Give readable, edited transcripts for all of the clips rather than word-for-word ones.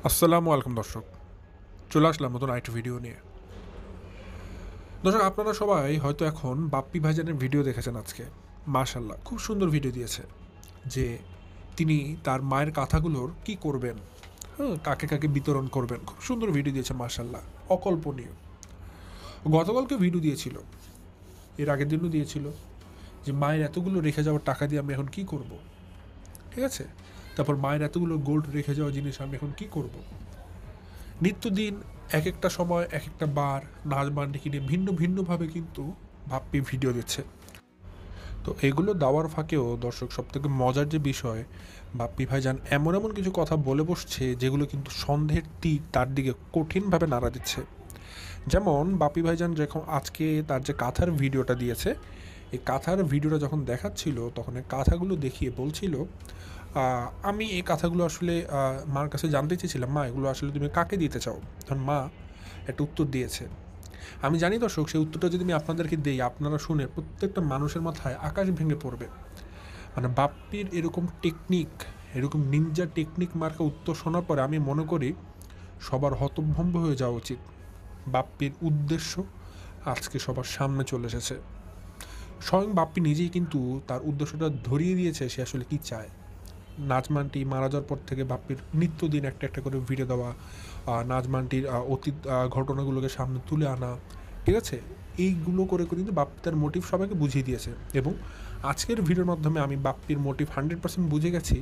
আসসালামু আলাইকুম দর্শক, চলে আসলাম নতুন আরেকটি ভিডিও নিয়ে। দর্শক, আপনারা সবাই হয়তো এখন বাপ্পি ভাইজানের ভিডিও দেখেছেন আজকে। মাশাল্লাহ, খুব সুন্দর ভিডিও দিয়েছে যে তিনি তার মায়ের কাঁথাগুলোর কি করবেন, হ্যাঁ, কাকে কাকে বিতরণ করবেন। খুব সুন্দর ভিডিও দিয়েছে, মাশাল্লাহ, অকল্পনীয়। গতকালকে ভিডিও দিয়েছিল, এর আগের দিনও দিয়েছিল যে মায়ের এতগুলো রেখে যাওয়ার টাকা দিয়ে আমি এখন কি করব, ঠিক আছে। তারপর মায়ের এতগুলো গোল্ড রেখে যাওয়া জিনিস আমি এখন কি করব। নিত্যদিন এক একটা সময় এক একটা বার নাচ বান্ডিকে নিয়ে ভিন্ন ভিন্নভাবে কিন্তু বাপ্পি ভিডিও দিচ্ছে। তো এগুলো দেওয়ার ফাঁকেও দর্শক, সবথেকে মজার যে বিষয়, বাপ্পি ভাইজান এমন এমন কিছু কথা বলে বসছে যেগুলো কিন্তু সন্দেহের তীর তার দিকে কঠিনভাবে নাড়া দিচ্ছে। যেমন বাপ্পি ভাইজান যখন আজকে তার যে কাঁথার ভিডিওটা দিয়েছে, এই কাঁথার ভিডিওটা যখন দেখাচ্ছিল তখন এই কাঁথাগুলো দেখিয়ে বলছিল, আমি এই কাঁথাগুলো আসলে মার কাছে জানতে চেয়েছিলাম, মা এগুলো আসলে তুমি কাকে দিতে চাও। তখন মা একটা উত্তর দিয়েছে। আমি জানি দর্শক, সেই উত্তরটা যদি আমি আপনাদেরকে দিই, আপনারা শুনে প্রত্যেকটা মানুষের মাথায় আকাশ ভেঙে পড়বে। মানে বাপ্পির এরকম টেকনিক, এরকম নিনজা টেকনিক মার্কা উত্তর শোনার পরে আমি মনে করি সবার হতভম্ব হয়ে যাওয়া উচিত। বাপ্পির উদ্দেশ্য আজকে সবার সামনে চলে এসেছে। স্বয়ং বাপ্পি নিজেই কিন্তু তার উদ্দেশ্যটা ধরিয়ে দিয়েছে, সে আসলে কী চায়। নাজমানটি মারা যাওয়ার পর থেকে বাপ্পির নিত্যদিন একটা একটা করে ভিডিও দেওয়া, নাজমানটির অতীত ঘটনাগুলোকে সামনে তুলে আনা, ঠিক আছে। এইগুলো করে করে কিন্তু বাপ্পি তার মোটিভ সবাইকে বুঝিয়ে দিয়েছে। এবং আজকের ভিডিওর মাধ্যমে আমি বাপ্পির মোটিভ 100% বুঝে গেছি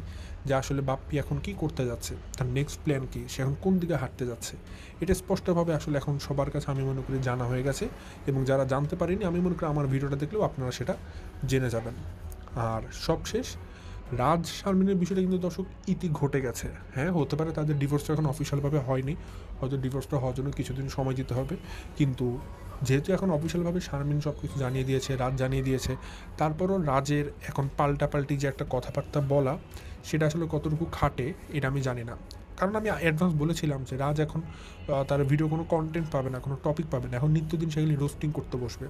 যে আসলে বাপ্পি এখন কি করতে যাচ্ছে, তার নেক্সট প্ল্যান কী, সে এখন কোন দিকে হাঁটতে যাচ্ছে। এটা স্পষ্টভাবে আসলে এখন সবার কাছে আমি মনে করি জানা হয়ে গেছে। এবং যারা জানতে পারেনি, আমি মনে করি আমার ভিডিওটা দেখলেও আপনারা সেটা জেনে যাবেন। আর সবশেষ, রাজ শারমিনের বিষয়টা কিন্তু দর্শক ইতি ঘটে গেছে। হ্যাঁ, হতে পারে তাদের ডিভোর্সটা এখন অফিসিয়ালভাবে হয়নি, হয়তো ডিভোর্সটা হওয়ার জন্য কিছুদিন সময় দিতে হবে। কিন্তু যেহেতু এখন অফিসিয়ালভাবে শারমিন সব কিছু জানিয়ে দিয়েছে, রাজ জানিয়ে দিয়েছে, তারপরও রাজের এখন পাল্টাপাল্টি যে একটা কথাবার্তা বলা, সেটা আসলে কতটুকু খাটে এটা আমি জানি না। কারণ আমি অ্যাডভান্স বলেছিলাম যে রাজ এখন তার ভিডিও কোনো কন্টেন্ট পাবে না, কোনো টপিক পাবে না, এখন নিত্যদিন সেগুলি রোস্টিং করতে বসবে।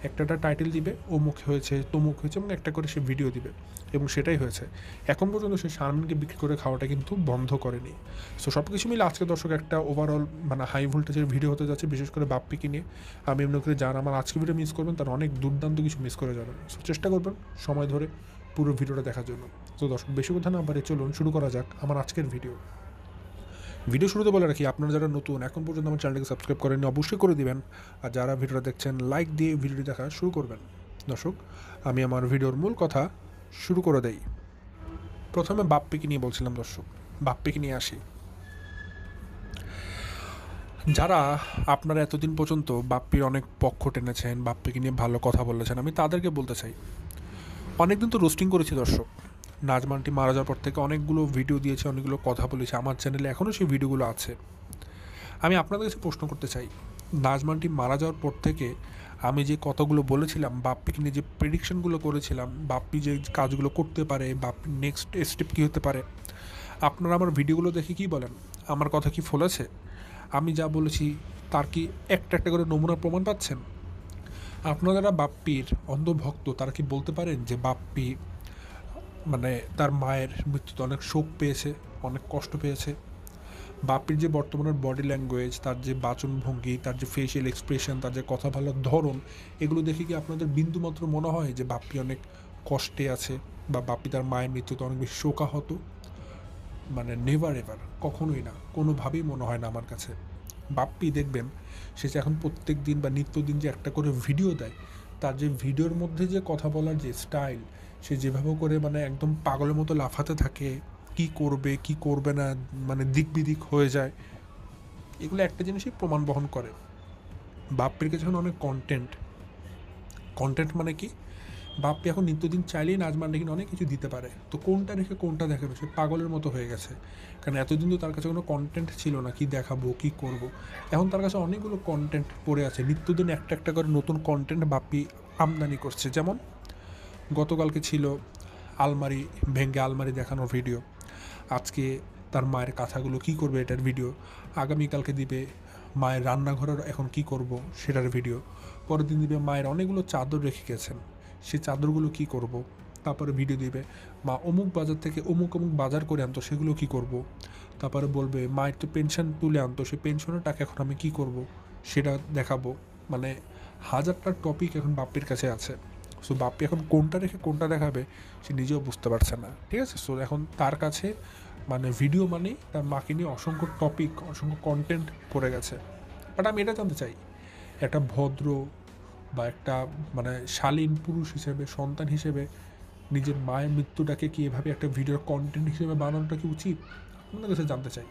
একটা টাইটেল দিবে, অমুক হয়েছে তমুক হয়েছে, এবং একটা করে সে ভিডিও দিবে, এবং সেটাই হয়েছে। এখন পর্যন্ত সে শারমিনকে বিক্রি করে খাওয়াটা কিন্তু বন্ধ করেনি। সো সব কিছু মিলে আজকে দর্শক একটা ওভারঅল মানে হাই ভোল্টেজের ভিডিও হতে যাচ্ছে, বিশেষ করে বাপ্পিকে নিয়ে। আমি মনে করি যারা আমার আজকে ভিডিও মিস করবেন তারা অনেক দুর্দান্ত কিছু মিস করে যাবেন। সো চেষ্টা করবেন সময় ধরে পুরো ভিডিওটা দেখার জন্য। তো দর্শক, বেশি কথা না বাড়িয়ে চলুন শুরু করা যাক আমার আজকের ভিডিও। ভিডিও শুরুতে বলে রাখি, আপনারা যারা নতুন এখন পর্যন্ত আমার চ্যানেলটাকে সাবস্ক্রাইব করেননি অবশ্যই করে দিবেন। আর যারা ভিডিওটা দেখছেন লাইক দিয়ে ভিডিওটি দেখা শুরু করবেন। দর্শক, আমি আমার ভিডিওর মূল কথা শুরু করে দেই। প্রথমে বাপ্পিকে নিয়ে বলছিলাম দর্শক, বাপ্পিকে নিয়ে আসি। যারা আপনারা এতদিন পর্যন্ত বাপ্পির অনেক পক্ষ টেনেছেন, বাপ্পিকে নিয়ে ভালো কথা বলেছেন, আমি তাদেরকে বলতে চাই, অনেকদিন তো রোস্টিং করেছি দর্শক। নাজমানটি মারা যাওয়ার পর থেকে অনেকগুলো ভিডিও দিয়েছে, অনেকগুলো কথা বলেছে, আমার চ্যানেলে এখনও সেই ভিডিওগুলো আছে। আমি আপনাদের কাছে প্রশ্ন করতে চাই, নাজমানটি মারা যাওয়ার পর থেকে আমি যে কথাগুলো বলেছিলাম, বাপ্পিকে নিয়ে যে প্রেডিকশনগুলো করেছিলাম, বাপ্পি যে কাজগুলো করতে পারে, বাপ্পির নেক্সট স্টেপ কী হতে পারে, আপনারা আমার ভিডিওগুলো দেখে কী বলেন? আমার কথা কি ফলেছে? আমি যা বলেছি তার কি একটা একটা করে নমুনার প্রমাণ পাচ্ছেন? আপনারা যারা বাপ্পির অন্ধভক্ত তারা কি বলতে পারেন যে বাপ্পি মানে তার মায়ের মৃত্যুতে অনেক শোক পেয়েছে, অনেক কষ্ট পেয়েছে? বাপ্পির যে বর্তমানের বডি ল্যাঙ্গুয়েজ, তার যে বাচনভঙ্গি, তার যে ফেশিয়াল এক্সপ্রেশন, তার যে কথা বলার ধরন, এগুলো দেখে কি আপনাদের বিন্দুমাত্র মনে হয় যে বাপ্পি অনেক কষ্টে আছে, বা বাপ্পি তার মায়ের মৃত্যুতে অনেক বেশি শোকাহত? মানে নেভার এভার, কখনোই না, কোনোভাবেই মনে হয় না আমার কাছে। বাপ্পি দেখবেন, সে যে এখন প্রত্যেক দিন বা নিত্যদিন যে একটা করে ভিডিও দেয়, তার যে ভিডিওর মধ্যে যে কথা বলার যে স্টাইল, সে যেভাবে করে মানে একদম পাগলের মতো লাফাতে থাকে, কি করবে কি করবে না, মানে দিক বিদিক হয়ে যায়, এগুলো একটা জিনিসই প্রমাণ বহন করে, বাপ্পির কাছে এখন অনেক কন্টেন্ট। কন্টেন্ট মানে কি, বাপ্পি এখন নিত্যদিন চাইলেই নাজমান রেখে অনেক কিছু দিতে পারে। তো কোনটা রেখে কোনটা দেখাবে, সে পাগলের মতো হয়ে গেছে। কারণ এতদিন তো তার কাছে কোনো কন্টেন্ট ছিল না, কি দেখাবো কি করব। এখন তার কাছে অনেকগুলো কন্টেন্ট পড়ে আছে, নিত্যদিন একটা একটা করে নতুন কন্টেন্ট বাপ্পি আমদানি করছে। যেমন গতকালকে ছিল আলমারি ভেঙে আলমারি দেখানোর ভিডিও, আজকে তার মায়ের কাঁথাগুলো কী করবে এটার ভিডিও, আগামীকালকে দিবে মায়ের রান্নাঘরের এখন কি করব সেটার ভিডিও, পরের দিন দিবে মায়ের অনেকগুলো চাদর রেখে গেছেন, সেই চাদরগুলো কি করব, তারপরে ভিডিও দিবে মা অমুক বাজার থেকে অমুক অমুক বাজার করে আনতো সেগুলো কি করব, তারপরে বলবে মায়ের তো পেনশন তুলে আনতো, সেই পেনশনের টাকা এখন আমি কী করব সেটা দেখাবো। মানে হাজারটা টপিক এখন বাপ্পির কাছে আছে। সো বাপ্পি এখন কোনটা রেখে কোনটা দেখাবে সে নিজেও বুঝতে পারছে না, ঠিক আছে। সো এখন তার কাছে মানে ভিডিও মানে তার মাকে নিয়ে অসংখ্য টপিক, অসংখ্য কন্টেন্ট পড়ে গেছে। বাট আমি এটা জানতে চাই, একটা ভদ্র বা একটা মানে শালীন পুরুষ হিসেবে, সন্তান হিসেবে নিজের মায়ের মৃত্যুটাকে কি এভাবে একটা ভিডিওর কন্টেন্ট হিসেবে বানানোটা কি উচিত? আপনাদের কাছে জানতে চাই।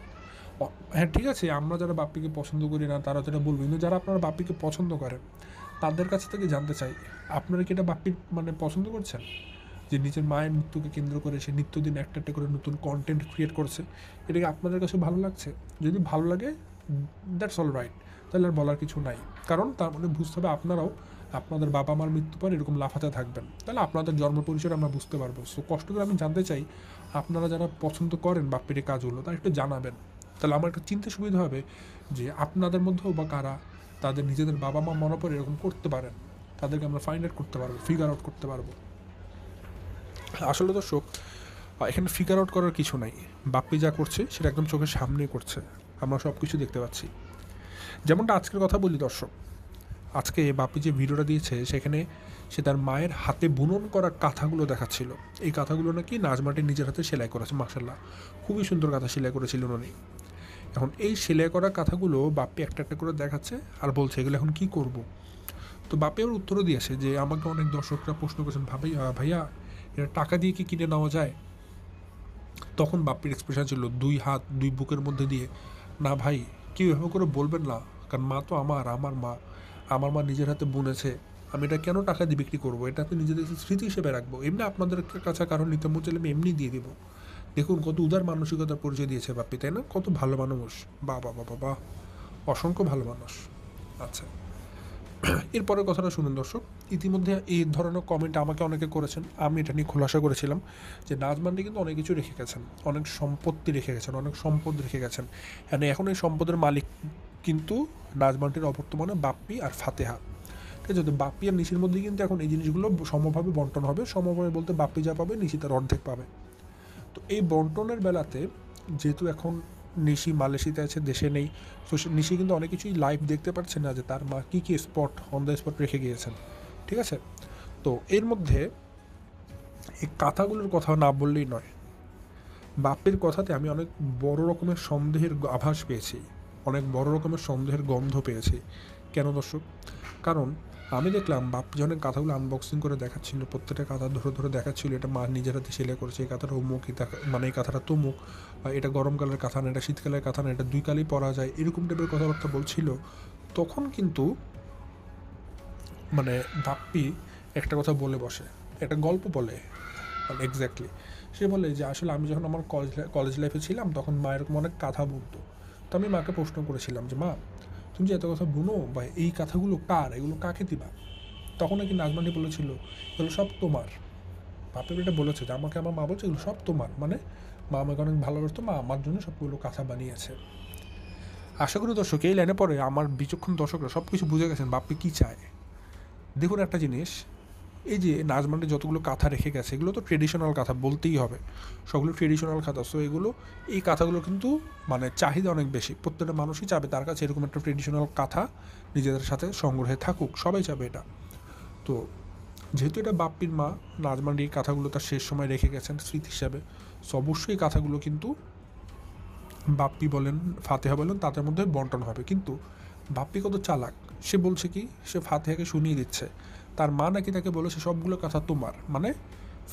হ্যাঁ, ঠিক আছে, আমরা যারা বাপ্পিকে পছন্দ করি না তারা যেটা বলবো, কিন্তু যারা আপনারা বাপ্পিকে পছন্দ করেন তাদের কাছ থেকে জানতে চাই, আপনারা কি এটা বাপ্পির মানে পছন্দ করছেন যে নিজের মায়ের মৃত্যুকে কেন্দ্র করে সে নিত্যদিন একটা একটা করে নতুন কন্টেন্ট ক্রিয়েট করছে? এটা কি আপনাদের কাছে ভালো লাগছে? যদি ভালো লাগে দ্যাটস অল রাইট, তাহলে আর বলার কিছু নাই। কারণ তার মানে বুঝতে হবে আপনারাও আপনাদের বাবা মার মৃত্যু পর এরকম লাফাতে থাকবেন, তাহলে আপনাদের জন্ম পরিচয় আমরা বুঝতে পারবো। সো কষ্ট করে আমি জানতে চাই, আপনারা যারা পছন্দ করেন বাপ্পির এই কাজগুলো তারা একটু জানাবেন, তাহলে আমার একটা চিন্তা সুবিধা হবে যে আপনাদের মধ্যেও বা কারা তাদের নিজেদের বাবা মা মনে পড়ে এরকম করতে পারেন, তাদেরকে আমরা ফাইন্ড আউট করতে পারবো, ফিগার আউট করতে পারবো। আসলে দর্শক, এখানে ফিগার আউট করার কিছু নাই, বাপ্পি যা করছে সেটা একদম চোখের সামনেই করছে, আমরা সব কিছু দেখতে পাচ্ছি। যেমনটা আজকের কথা বলি দর্শক, আজকে বাপ্পি যে ভিডিওটা দিয়েছে সেখানে সে তার মায়ের হাতে বুনন করা কাঁথাগুলো দেখাচ্ছিল। এই কাঁথাগুলো নাকি নাজমাটি নিজের হাতে সেলাই করেছে, মাশাল্লাহ খুবই সুন্দর কাঁথা সেলাই করেছিলেন উনি। এখন এই সেলাই করা কাঁথাগুলো বাপ্পি একটা একটা করে দেখাচ্ছে আর বলছে এগুলো এখন কি করব। তো বাপ্পি আবার উত্তরও দিয়েছে যে আমাকে অনেক দর্শকরা প্রশ্ন করেছেন, ভাইয়া এটা টাকা দিয়ে কি কিনে নেওয়া যায়? তখন বাপ্পির এক্সপ্রেশন ছিল দুই হাত দুই বুকের মধ্যে দিয়ে, না ভাই কেউ এভাবে করে বলবেন না, কারণ মা তো আমার মা নিজের হাতে বুনেছে, আমি এটা কেন টাকা দিয়ে বিক্রি করবো? এটা তো নিজেদের স্মৃতি হিসেবে রাখবো, এমনি আপনাদের কাছে কারণ নিতে মন চাইলে আমি এমনি দিয়ে দিব। দেখুন কত উদার মানসিকতার পরিচয় দিয়েছে বাপ্পি, তাই না? কত ভালো মানুষ, বাহ বাহ বাহ বাহ, অসংখ্য ভালো মানুষ। আচ্ছা, এরপরের কথাটা শুনুন দর্শক। ইতিমধ্যে এই ধরনের কমেন্ট আমাকে অনেকে করেছেন, আমি এটা নিয়ে খোলাসা করেছিলাম যে নাজমান্ডি কিন্তু অনেক কিছু রেখে গেছেন, অনেক সম্পত্তি রেখে গেছেন, অনেক সম্পদ রেখে গেছেন। হ্যাঁ, এখন এই সম্পদের মালিক কিন্তু নাজমান্ডির অবর্তমানে বাপ্পি আর ফাতেহা, ঠিক আছে। তো বাপ্পি আর নিশির মধ্যে কিন্তু এখন এই জিনিসগুলো সমভাবে বন্টন হবে। সমভাবে বলতে বাপ্পি যা পাবে নিশি তার অর্ধেক পাবে। তো এই বন্টনের বেলাতে যেহেতু এখন নিশি মালয়েশিয়াতে আছে, দেশে নেই, তো নিশি কিন্তু অনেক কিছুই লাইভ দেখতে পাচ্ছে না যে তার মা কী কী স্পট অন দ্য স্পট রেখে গিয়েছেন, ঠিক আছে। তো এর মধ্যে এই কাঁথাগুলোর কথা না বললেই নয়, বাপ্পির কথাতে আমি অনেক বড় রকমের সন্দেহের আভাস পেয়েছি, অনেক বড় রকমের সন্দেহের গন্ধ পেয়েছি। কেন দর্শক? কারণ আমি দেখলাম বাপ্পি যখন কাঁথাগুলো আনবক্সিং করে দেখাচ্ছিল, প্রত্যেকটা কাঁথা ধরে ধরে দেখাচ্ছিল এটা মা নিজের হাতে সেলাই করেছে, এই কাঁথাটা অমুক, মানে এই কাঁথাটা তমুক, এটা গরমকালের কাঁথা না, এটা শীতকালের কাঁথা না, এটা দুই কালেই পরা যায়, এরকম টাইপের কথাবার্তা বলছিল। তখন কিন্তু মানে বাপ্পি একটা কথা বলে বসে, একটা গল্প বলে, মানে এক্স্যাক্টলি সে বলে যে আসলে আমি যখন আমার কলেজ লাইফে ছিলাম তখন মা এরকম অনেক কাঁথা বুনতো। তো আমি মাকে প্রশ্ন করেছিলাম যে মা, তুমি যে এত কথা বুনো বা এই কাঁথাগুলো কার, এগুলো কাকে দিবা? তখন নাকি নাজমানি বলেছিল এগুলো সব তোমার। বাপের এটা বলেছে যে আমাকে আমার মা বলছে এগুলো সব তোমার, মানে মা আমাকে অনেক ভালোবাসতো, মা আমার জন্য সবগুলো কাঁথা বানিয়েছে। আশা করি দর্শক এই লাইনে পরে আমার বিচক্ষণ দর্শকরা সব কিছু বুঝে গেছেন বাপ্পি কী চায়। দেখুন একটা জিনিস, এই যে নাজমান্ডি যতগুলো কাঁথা রেখে গেছে এগুলো তো ট্রেডিশনাল কাঁথা বলতেই হবে, সবগুলো ট্রেডিশনাল কাঁথা। সো এগুলো এই কাঁথাগুলো কিন্তু মানে চাহিদা অনেক বেশি, প্রত্যেকটা মানুষই চাবে তার কাছে এরকম একটা ট্রেডিশনাল কাঁথা নিজেদের সাথে সংগ্রহে থাকুক, সবাই চাবে এটা। তো যেহেতু এটা বাপ্পির মা নাজমান্ডি এই কাঁথাগুলো তার শেষ সময় রেখে গেছেন স্মৃতি হিসাবে, সো অবশ্যই এই কাঁথাগুলো কিন্তু বাপ্পি বলেন ফাতেহা বলেন তাদের মধ্যে বন্টন হবে। কিন্তু বাপ্পি কত চালাক, সে বলছে কি সে ফাতেহাকে শুনিয়ে দিচ্ছে তার মা নাকি তাকে বলেছে সবগুলো কাঁথা তোমার, মানে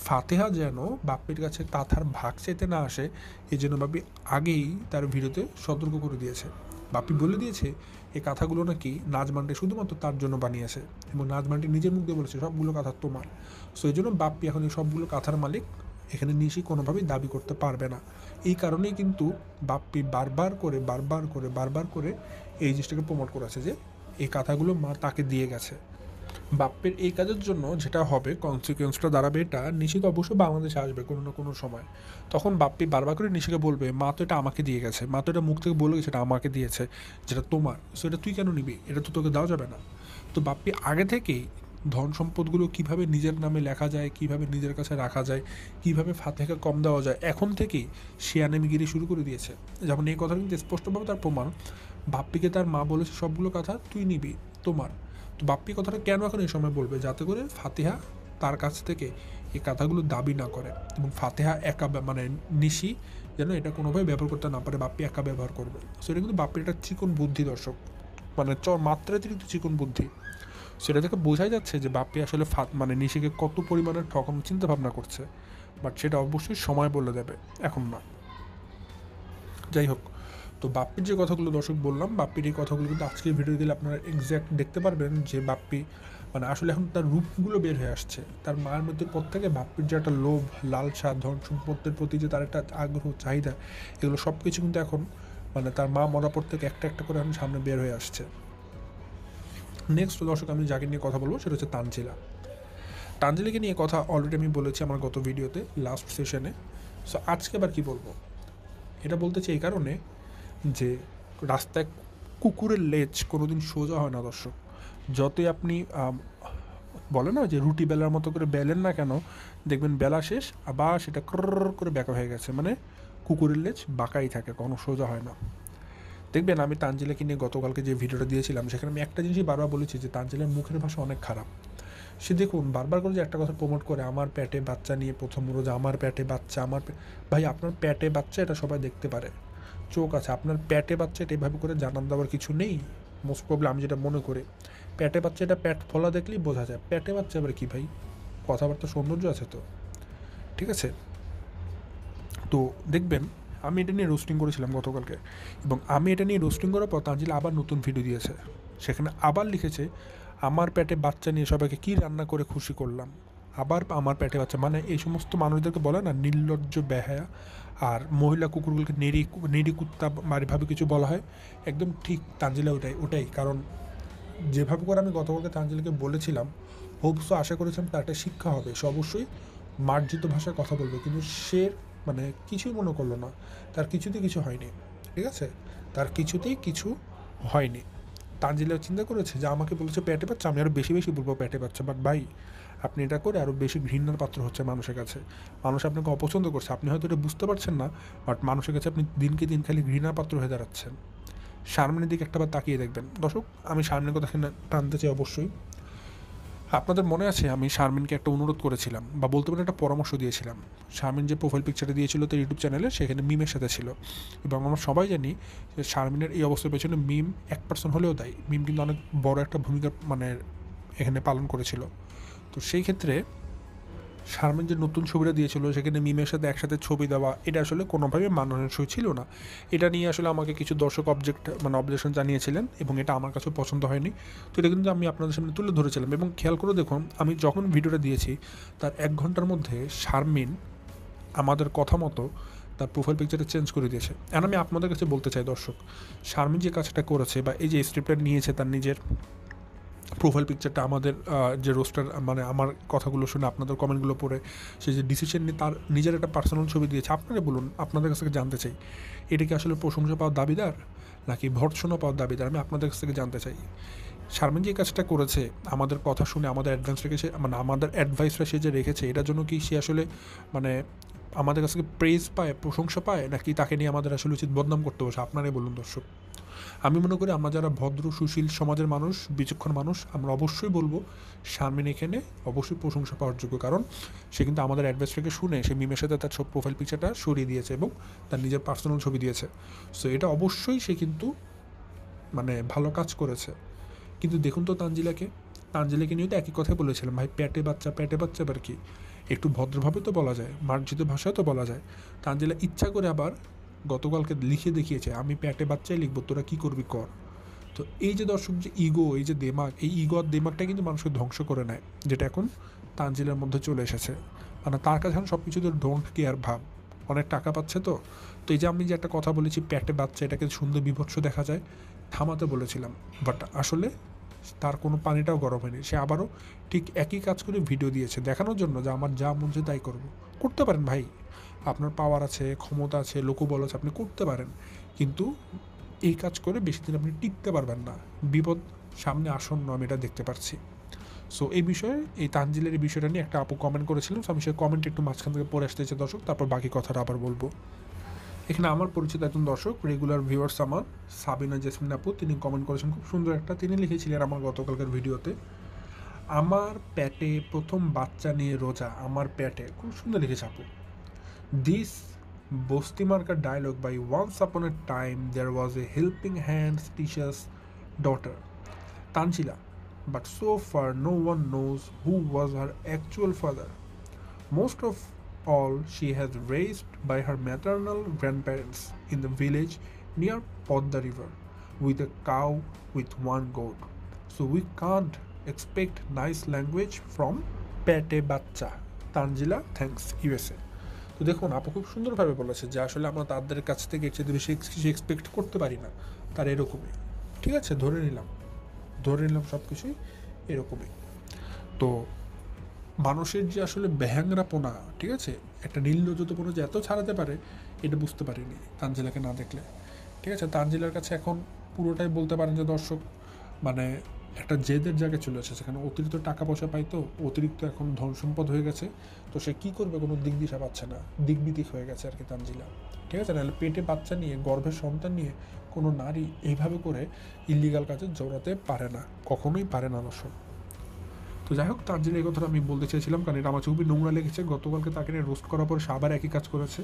ফাতেহা যেন বাপ্পির কাছে কাঁথার ভাগ চাইতে না আসে, এই জন্য বাপ্পি আগেই তার ভিডিওতে সতর্ক করে দিয়েছে। বাপ্পি বলে দিয়েছে এই কাঁথাগুলো নাকি নাজমান্ডি শুধুমাত্র তার জন্য বানিয়েছে এবং নাজমান্ডি নিজের মুখ দিয়ে বলেছে সবগুলো কাঁথা তোমার। সো এই জন্য বাপ্পি এখন এই সবগুলো কাঁথার মালিক এখানে নিশি কোনোভাবেই দাবি করতে পারবে না। এই কারণেই কিন্তু বাপ্পি বারবার করে এই জিনিসটাকে প্রমোট করেছে যে এই কাঁথাগুলো মা তাকে দিয়ে গেছে। বাপ্পির এই কাজের জন্য যেটা হবে কনসিকুয়েন্সটা দাঁড়াবে এটা, নিশি তো অবশ্যই বাংলাদেশে আসবে কোনো না কোনো সময়, তখন বাপ্পি বারবার করে নিশিকে বলবে মা তো এটা আমাকে দিয়ে গেছে, মা তো এটা মুখ থেকে বলে গেছে এটা আমাকে দিয়েছে, যেটা তোমার, সো এটা তুই কেন নিবি, এটা তো তোকে দেওয়া যাবে না। তো বাপ্পি আগে থেকেই ধন সম্পদগুলো কীভাবে নিজের নামে লেখা যায়, কীভাবে নিজের কাছে রাখা যায়, কীভাবে ফাতেহা কম দেওয়া যায়, এখন থেকেই সে আনেমিগিরি শুরু করে দিয়েছে। যেমন এই কথা কিন্তু স্পষ্টভাবে তার প্রমাণ, বাপ্পিকে তার মা বলেছে সবগুলো কথা তুই নিবি তোমার। তো বাপ্পি কথাটা কেন এখন এই সময় বলবে, যাতে করে ফাতেহা তার কাছ থেকে এই কথাগুলো দাবি না করে, এবং ফাতেহা একা মানে নিশি যেন এটা কোনোভাবে ব্যবহার করতে না পারে, বাপ্পি একা ব্যবহার করবে। সো এটা কিন্তু বাপ্পির একটা চিকন বুদ্ধি দর্শক, মানে মাত্রাতিরিক্ত চিকন বুদ্ধি। সেটা থেকে বোঝাই যাচ্ছে যে বাপ্পি আসলে মানে নিশিকে কত পরিমাণের ঠকানোর চিন্তা ভাবনা করছে, বাট সেটা অবশ্যই সময় বলে দেবে, এখন না। যাই হোক, তো বাপ্পির যে কথাগুলো দর্শক বললাম, বাপ্পির এই কথাগুলো কিন্তু আজকের ভিডিও দিলে আপনারা এক্স্যাক্ট দেখতে পারবেন যে বাপ্পি মানে আসলে এখন তার রূপগুলো বের হয়ে আসছে। তার মায়ের মৃত্যুর পর থেকে বাপ্পির যে একটা লোভ, লালসা, ধন সম্পত্তির প্রতি যে তার একটা আগ্রহ, চাহিদা, এগুলো সব কিছু কিন্তু এখন মানে তার মা মরার পর থেকে একটা একটা করে এখন সামনে বের হয়ে আসছে। নেক্সট দর্শক আমি যাকে নিয়ে কথা বলবো সেটা হচ্ছে তানজিলা। তানজিলাকে নিয়ে কথা অলরেডি আমি বলেছি আমার গত ভিডিওতে, লাস্ট সেশনে। সো আজকে আবার কি বলবো, এটা বলতে চাই এই কারণে যে রাস্তায় কুকুরের লেজ কোনোদিন সোজা হয় না দর্শক। যতই আপনি বলে না যে রুটি বেলার মতো করে বেলেন না কেন, দেখবেন বেলা শেষ আবার সেটা করে ব্যাকা হয়ে গেছে, মানে কুকুরের লেজ বাঁকাই থাকে, কোনো সোজা হয় না। দেখবেন আমি তানজিলাকে নিয়ে গতকালকে যে ভিডিওটা দিয়েছিলাম সেখানে আমি একটা জিনিসই বারবার বলেছি যে তানজিলার মুখের ভাষা অনেক খারাপ। সে দেখুন বারবার করে যে একটা কথা প্রমোট করে, আমার পেটে বাচ্চা নিয়ে প্রথম রোজ, আমার পেটে বাচ্চা, ভাই আপনার পেটে বাচ্চা এটা সবাই দেখতে পারে, চোখ আছে, আপনার পেটে বাচ্চা এটা এভাবে করে জানান দেওয়ার কিছু নেই। মোস্ট প্রবলি আমি যেটা মনে করি, পেটে বাচ্চা এটা পেট ফলা দেখলেই বোঝা যায়। পেটে বাচ্চা এবার কি ভাই, কথাবার্তা সৌন্দর্য আছে তো, ঠিক আছে। তো দেখবেন আমি এটা নিয়ে রোস্টিং করেছিলাম গতকালকে, এবং আমি এটা নিয়ে রোস্টিং করার পর তানজিলা আবার নতুন ভিডিও দিয়েছে, সেখানে আবার লিখেছে আমার পেটে বাচ্চা নিয়ে সবাইকে কী রান্না করে খুশি করলাম, আবার আমার পেটে বাচ্চা। মানে এই সমস্ত মানুষদেরকে বলে না নির্লজ্জ, বেহায়া, আর মহিলা কুকুরগুলোকে নেড়ি কুত্তা ভাবে কিছু বলা হয়, একদম ঠিক তানজিলা ওটাই। কারণ যেভাবে করে আমি গতকালকে তানজিলাকে বলেছিলাম, হোপসো আশা করেছিলাম তার একটা শিক্ষা হবে, সে অবশ্যই মার্জিত ভাষায় কথা বলবে, কিন্তু সে মানে কিছুই মনে করলো না, তার কিছুতেই কিছু হয়নি, ঠিক আছে, তার কিছুতেই কিছু হয়নি। তানজিলা চিন্তা করেছে যে আমাকে বলেছে পেটে বাচ্চা, আমি আরও বেশি বেশি বলবো পেটে বাচ্চা, বাট ভাই আপনি এটা করে আরও বেশি ঘৃণার পাত্র হচ্ছে মানুষের কাছে, মানুষ আপনাকে অপছন্দ করছে, আপনি হয়তো এটা বুঝতে পারছেন না, বাট মানুষের কাছে আপনি দিনকে দিন খালি ঘৃণার পাত্র হয়ে দাঁড়াচ্ছেন। শারমিনের দিকে একটাবার তাকিয়ে দেখবেন দর্শক, আমি শারমিনের কথা টানতে চাই অবশ্যই। আপনাদের মনে আছে আমি শারমিনকে একটা অনুরোধ করেছিলাম, বা বলতে পারেন একটা পরামর্শ দিয়েছিলাম। শারমিন যে প্রোফাইল পিকচারটা দিয়েছিল তার ইউটিউব চ্যানেলে, সেখানে মিমের সাথে ছিল, এবং আমরা সবাই জানি যে শারমিনের এই অবস্থার পেছনে মিম 1% হলেও দায়ী। মিম কিন্তু অনেক বড় একটা ভূমিকা মানে এখানে পালন করেছিল। তো সেই ক্ষেত্রে শারমিন যে নতুন ছবিটা দিয়েছিল সেখানে মিমের সাথে একসাথে ছবি দেওয়া, এটা আসলে কোনোভাবে মানানসই ছিল না। এটা নিয়ে আসলে আমাকে কিছু দর্শক অবজেকশন জানিয়েছিলেন, এবং এটা আমার কাছেও পছন্দ হয়নি। তো এটা কিন্তু আমি আপনাদের সামনে তুলে ধরেছিলাম, এবং খেয়াল করে দেখুন আমি যখন ভিডিওটা দিয়েছি তার 1 ঘন্টার মধ্যে শারমিন আমাদের কথা মতো তার প্রোফাইল পিকচারটা চেঞ্জ করে দিয়েছে। এখন আমি আপনাদের কাছে বলতে চাই দর্শক, শারমিন যে কাজটা করেছে বা এই যে স্ক্রিপ্টটা নিয়েছে তার নিজের প্রোফাইল পিকচারটা আমাদের যে রোস্টার মানে আমার কথাগুলো শুনে আপনাদের কমেন্টগুলো পড়ে সে যে ডিসিশন নিয়ে তার নিজের একটা পার্সোনাল ছবি দিয়েছে, আপনারা বলুন, আপনাদের কাছ থেকে জানতে চাই এটা কি আসলে প্রশংসা পাওয়ার দাবিদার নাকি ভর্ৎসনা পাওয়ার দাবিদার, আমি আপনাদের কাছ থেকে জানতে চাই। শারমিন যে কাজটা করেছে আমাদের কথা শুনে আমাদের অ্যাডভান্স রেখেছে, মানে আমাদের অ্যাডভাইসটা সে যে রেখেছে, এটার জন্য কি সে আসলে মানে আমাদের কাছ থেকে প্রেজ পায়, প্রশংসা পায়, নাকি তাকে নিয়ে আমাদের আসলে উচিত বদনাম করতে বসে, আপনারাই বলুন দর্শক। আমি মনে করি আমরা যারা ভদ্র সুশীল সমাজের মানুষ, বিচক্ষণ মানুষ, আমরা অবশ্যই বলবো শারমিন এখানে অবশ্যই প্রশংসা পাওয়ার যোগ্য, কারণ সে কিন্তু আমাদের অ্যাডভাইসটাকে শুনে সে মিমের সাথে তার সব প্রোফাইল পিকচারটা সরিয়ে দিয়েছে এবং তার নিজের পার্সোনাল ছবি দিয়েছে। সো এটা অবশ্যই সে কিন্তু মানে ভালো কাজ করেছে। কিন্তু দেখুন তো তানজিলাকে নিয়েও তো একই কথাই বলেছিলাম, ভাই পেটে বাচ্চা এবার কি, একটু ভদ্রভাবে তো বলা যায়, মার্জিত ভাষায় তো বলা যায়। তানজিলা ইচ্ছা করে আবার গতকালকে লিখে দেখিয়েছে আমি পেটে বাচ্চাই লিখবো, তোরা কী করবি কর। তো এই যে দর্শক যে ইগো, এই যে দেমাগ, এই ইগো আর দেমাগটা কিন্তু মানুষকে ধ্বংস করে নেয়, যেটা এখন তানজিলার মধ্যে চলে এসেছে। মানে তার কাছে এখন সব কিছুতে ডোন্ট কেয়ার ভাব, অনেক টাকা পাচ্ছে তো। তো এই যে আমি যে একটা কথা বলেছি পেটে বাচ্চা, এটাকে সুন্দর বিভৎস দেখা যায়, থামাতে বলেছিলাম, বাট আসলে তার কোনো পানিটাও গরম হয়নি, সে আবারও ঠিক একই কাজ করে ভিডিও দিয়েছে দেখানোর জন্য যে আমার যা মন চায় তাই করবো। করতে পারেন ভাই, আপনার পাওয়ার আছে, ক্ষমতা আছে, লোকবল আছে, আপনি করতে পারেন, কিন্তু এই কাজ করে বেশি দিন আপনি টিকতে পারবেন না, বিপদ সামনে আসন্ন আমি এটা দেখতে পাচ্ছি। সো এই বিষয়ে এই তানজিলের এই বিষয়টা নিয়ে একটা আপু কমেন্ট করেছিলাম, সো আমি সেই কমেন্ট একটু মাঝখান থেকে পড়ে আসতেছে দর্শক, তারপর বাকি কথাটা আবার বলবো। এখানে আমার পরিচিত একজন দর্শক, রেগুলার ভিউয়ার্স আমার, সাবিনা জেসমিন আপু, তিনি কমেন্ট করেছেন খুব সুন্দর একটা, তিনি লিখেছিলেন আমার গতকালকার ভিডিওতে, আমার পেটে প্রথম বাচ্চা নিয়ে রোজা, আমার পেটে, খুব সুন্দর লিখেছে আপু। দিস বস্তি marker dialogue by once upon a time there was a helping hands teacher's daughter Tanjila, but so far no one knows who was her actual father. Most of all, she has raised by her maternal grandparents in the village near Podda River with a cow with one goat. So we can't expect nice language from Pete Bacha. Tanjila, thanks USA. তো দেখুন আপু খুব সুন্দরভাবে বলেছে যে আসলে আমরা তাদের কাছ থেকে একটু বেশি কিছু এক্সপেক্ট করতে পারি না, তার এরকমই। ঠিক আছে, ধরে নিলাম সব কিছুই এরকমই। তো মানুষের যে আসলে ব্যাহাংরাপনা, ঠিক আছে, একটা নির্লজ্জতপনা যে এত ছাড়াতে পারে, এটা বুঝতে পারিনি তানজিলাকে না দেখলে। ঠিক আছে, তানজিলার কাছে এখন পুরোটাই বলতে পারেন যে দর্শক মানে একটা জেদের জায়গায় চলে এসেছে, সেখানে অতিরিক্ত টাকা পয়সা পাইতো, অতিরিক্ত এখন ধন সম্পদ হয়ে গেছে, তো সে কী করবে কোনো দিক দিশা পাচ্ছে না, দিকবিদিক হয়ে গেছে আর কি তানজিলা। ঠিক আছে, নাহলে পেটে বাচ্চা নিয়ে, গর্ভের সন্তান নিয়ে কোনো নারী এইভাবে করে ইলিগাল কাজে জড়াতে পারে না, কখনোই পারে না দর্শক। তো যাই হোক, তার জন্য এই কথাটা আমি বলতে চেয়েছিলাম, কারণ এটা আমার খুবই নোংরা লেগেছে। গতকালকে তাকে নিয়ে রোস্ট করার পর সে আবার একই কাজ করেছে,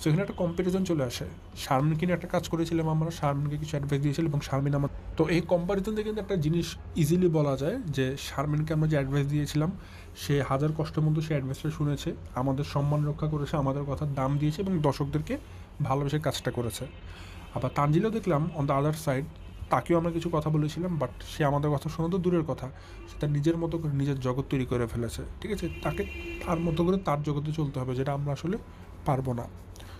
সেখানে একটা কম্পারিজন চলে আসে। শারমিনকে নিয়ে একটা কাজ করেছিলাম আমরা, শারমিনকে কিছু অ্যাডভাইস দিয়েছিলাম এবং শারমিন আমার, তো এই কম্পারিজন থেকে কিন্তু একটা জিনিস ইজিলি বলা যায় যে শারমিনকে আমরা যে অ্যাডভাইস দিয়েছিলাম, সে হাজার কষ্টের মধ্যে সে অ্যাডভাইসটা শুনেছে, আমাদের সম্মান রক্ষা করেছে, আমাদের কথার দাম দিয়েছে এবং দর্শকদেরকে ভালোবেসে কাজটা করেছে। আবার তানজিলও দেখলাম অন দ্য আদার সাইড, তাকেও আমরা কিছু কথা বলেছিলাম, বাট সে আমাদের কথা শোনা তো দূরের কথা, সে তার নিজের মতো করে নিজের জগৎ তৈরি করে ফেলেছে। ঠিক আছে, তাকে তার মতো করে তার জগতে চলতে হবে, যেটা আমরা আসলে পারবো না।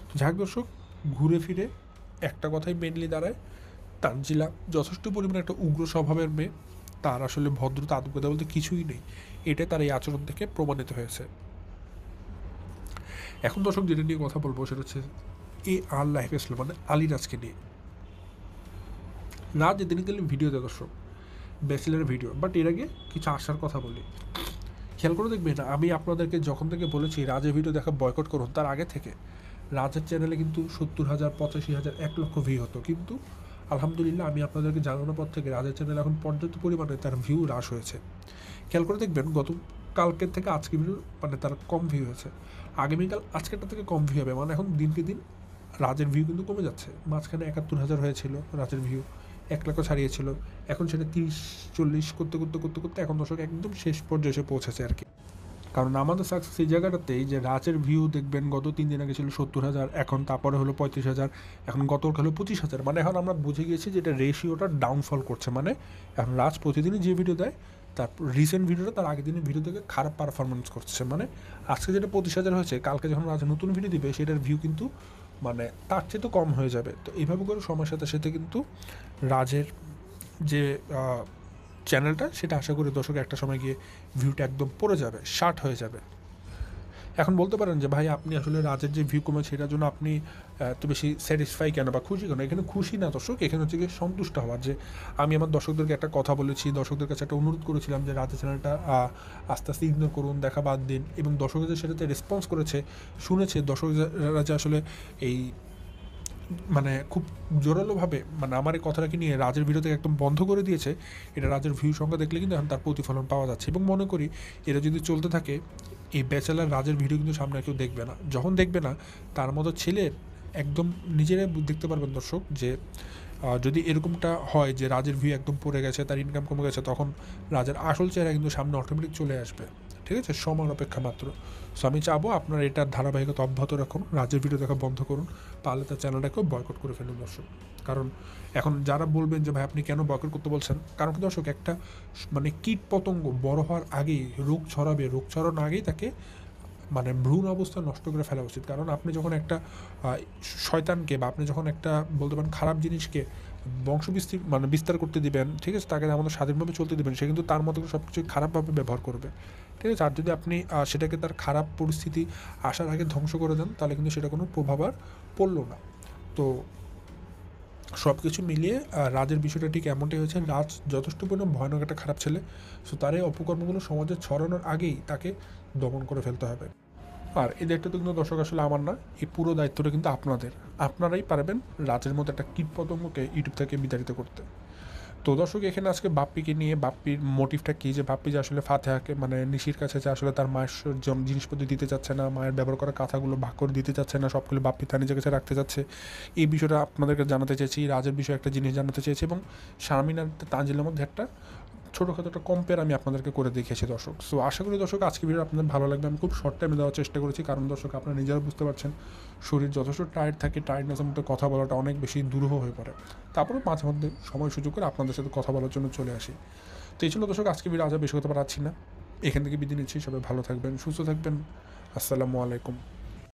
তো যাই হোক দর্শক, ঘুরে ফিরে একটা কথাই মেনলি দাঁড়ায়, তানজিলা যথেষ্ট পরিমাণে একটা উগ্র স্বভাবের মেয়ে, তার আসলে ভদ্রতা আত্মকতা বলতে কিছুই নেই, এটা তার এই আচরণ থেকে প্রমাণিত হয়েছে। এখন দর্শক যেটা নিয়ে কথা বলবো সেটা হচ্ছে এ আর লাইফ স্টাইল, মানে আলিরাজকে নিয়ে। রাজ যেদিন গেলে ভিডিও দেয় দর্শক, ব্যাচেলার ভিডিও, বাট এর আগে কিছু আসার কথা বলি, খেয়াল করে দেখবেন, আমি আপনাদেরকে যখন থেকে বলেছি রাজের ভিডিও দেখা বয়কট করুন, তার আগে থেকে রাজের চ্যানেলে কিন্তু 70,000, 85,000, 1 লক্ষ ভিউ হতো, কিন্তু আলহামদুলিল্লাহ আমি আপনাদেরকে জানানোর পর থেকে রাজের চ্যানেলে এখন পর্যাপ্ত পরিমাণে তার ভিউ হ্রাস হয়েছে। খেয়াল করে দেখবেন, কালকের থেকে আজকে ভিডিও মানে তার কম ভিউ হয়েছে, আগামীকাল আজকেরটা থেকে কম ভিউ হবে, মানে এখন দিনকে দিন রাজের ভিউ কিন্তু কমে যাচ্ছে। মাঝখানে 71,000 হয়েছিল রাজের ভিউ, 1 লক্ষ ছাড়িয়েছিল, এখন সেটা 30-40 করতে করতে করতে করতে এখন দর্শক একদম শেষ পর্যায়ে এসে পৌঁছেছে আর কি। কারণ আমাদের সাকসেস এই জায়গাটাতেই যে রাজের ভিউ দেখবেন গত 3 দিন আগে ছিল 70,000, এখন তারপরে হলো 35,000, এখন গতকাল হলো 25,000, মানে এখন আমরা বুঝে গিয়েছি যে এটা রেশিওটা ডাউনফল করছে, মানে এখন রাজ প্রতিদিনই যে ভিডিও দেয় তার রিসেন্ট ভিডিওটা তার আগের দিনের ভিডিও থেকে খারাপ পারফরমেন্স করছে, মানে আজকে যেটা 25,000 হয়েছে, কালকে যখন রাজ নতুন ভিডিও দিবে সেটার ভিউ কিন্তু মানে তার চেয়ে তো কম হয়ে যাবে। তো এইভাবে করে সময়ের সাথে সাথে কিন্তু রাজের যে চ্যানেলটা, সেটা আশা করি দর্শক একটা সময় গিয়ে ভিউটা একদম পড়ে যাবে, শার্ট হয়ে যাবে। এখন বলতে পারেন যে ভাই আপনি আসলে রাজের যে ভিউ কমেছে সেটার জন্য আপনি এত বেশি স্যাটিসফাই কেন বা খুশি কেন? এখানে খুশি না দর্শক, এখানে হচ্ছে গিয়ে সন্তুষ্ট হওয়ার, যে আমি আমার দর্শকদেরকে একটা কথা বলেছি, দর্শকদের কাছে একটা অনুরোধ করেছিলাম যে রাজের চ্যানেলটা আস্তে আস্তে ইগনোর করুন, দেখা বাদ দিন, এবং দর্শকদের সেটাতে রেসপন্স করেছে, শুনেছে দর্শকরা যে আসলে এই মানে খুব জোরালোভাবে মানে আমার এই কথাটাকে নিয়ে রাজের ভিডিও থেকে একদম বন্ধ করে দিয়েছে, এটা রাজের ভিউ সংখ্যা দেখলে কিন্তু এখন তার প্রতিফলন পাওয়া যাচ্ছে। এবং মনে করি এটা যদি চলতে থাকে, এই ব্যাচেলার রাজের ভিডিও কিন্তু সামনে কেউ দেখবে না, যখন দেখবে না তার মতো ছেলে একদম নিজেরাই দেখতে পারবেন দর্শক, যে যদি এরকমটা হয় যে রাজের ভিউ একদম পড়ে গেছে, তার ইনকাম কমে গেছে, তখন রাজের আসল চেহারা কিন্তু সামনে অটোমেটিক চলে আসবে। ঠিক আছে, সময়ের অপেক্ষা মাত্র। সো আমি চাবো আপনারা এটার ধারাবাহিকতা অব্যাহত রাখুন, রাজের ভিডিও দেখা বন্ধ করুন, পারলে তার চ্যানেলটাকেও বয়কট করে ফেলুন দর্শক। কারণ এখন যারা বলবেন যে ভাই আপনি কেন বয়কট করতে বলছেন, কারণ কি দর্শক, একটা মানে কীট পতঙ্গ বড় হওয়ার আগেই রোগ ছড়াবে, রোগ ছড়ানোর আগেই তাকে মানে ভ্রূণ অবস্থা নষ্ট করে ফেলা উচিত। কারণ আপনি যখন একটা শয়তানকে বা আপনি যখন একটা বলতে পারেন খারাপ জিনিসকে বিস্তার করতে দিবেন, ঠিক আছে, তাকে আমাদের স্বাধীনভাবে চলতে দেবেন, সে কিন্তু তার মতো করে সব কিছু খারাপভাবে ব্যবহার করবে। ঠিক আছে, আর যদি আপনি সেটাকে তার খারাপ পরিস্থিতি আসার আগে ধ্বংস করে দেন, তাহলে কিন্তু সেটা কোনো প্রভাব আর পড়লো না। তো সব কিছু মিলিয়ে রাজের বিষয়টা ঠিক এমনটাই হয়েছে। রাজ যথেষ্ট পরিমাণ ভয়ানক একটা খারাপ ছেলে। সো তার এই অপকর্মগুলো সমাজে ছড়ানোর আগেই তাকে দমন করে ফেলতে হবে। আর এই দায়িত্বটা কিন্তু দর্শক আসলে আমার না, এই পুরো দায়িত্বটা কিন্তু আপনাদের। আপনারাই পারবেন রাজের মতো একটা কীটপতঙ্গকে ইউটিউব থেকে বিতাড়িত করতে। তো দর্শক এখানে আজকে বাপ্পিকে নিয়ে, বাপ্পির মোটিভটা কী, যে বাপ্পি যে আসলে ফাতেহাকে মানে নিশির কাছে যে আসলে তার মায়ের জিনিসপত্র দিতে চাচ্ছে না, মায়ের ব্যবহার করা কাঁথাগুলো ভাগ করে দিতে চাচ্ছে না, সবগুলো বাপ্পি তার নিজের কাছে রাখতে চাচ্ছে, এই বিষয়টা আপনাদেরকে জানাতে চেয়েছি। রাজের বিষয়ে একটা জিনিস জানাতে চেয়েছি, এবং শারমিন আর তানজিলের মধ্যে একটা ছোটোখাটো একটা কম্পেয়ার আমি আপনাদেরকে করে দেখিয়েছি দর্শক। সো আশা করি দর্শক আজকে ভিডিও আপনাদের ভালো লাগবে। আমি খুব শর্ট টাইমে দেওয়ার চেষ্টা করেছি, কারণ দর্শক আপনারা নিজেরা বুঝতে পারছেন শরীর যথেষ্ট টায়ার্ড থাকে, টায়ার্ডনেসের মধ্যে কথা বলাটা অনেক বেশি দুরূহ হয়ে পড়ে। তারপরে মাঝে মধ্যে সময় সুযোগ করে আপনাদের সাথে কথা বলার জন্য চলে আসি। তো এই ছিল দর্শক আজকে ভিডিও, আজ বেশি কথা পারছি না, এখান থেকে বিদায় নিচ্ছি। সবাই ভালো থাকবেন, সুস্থ থাকবেন। আসসালামু আলাইকুম।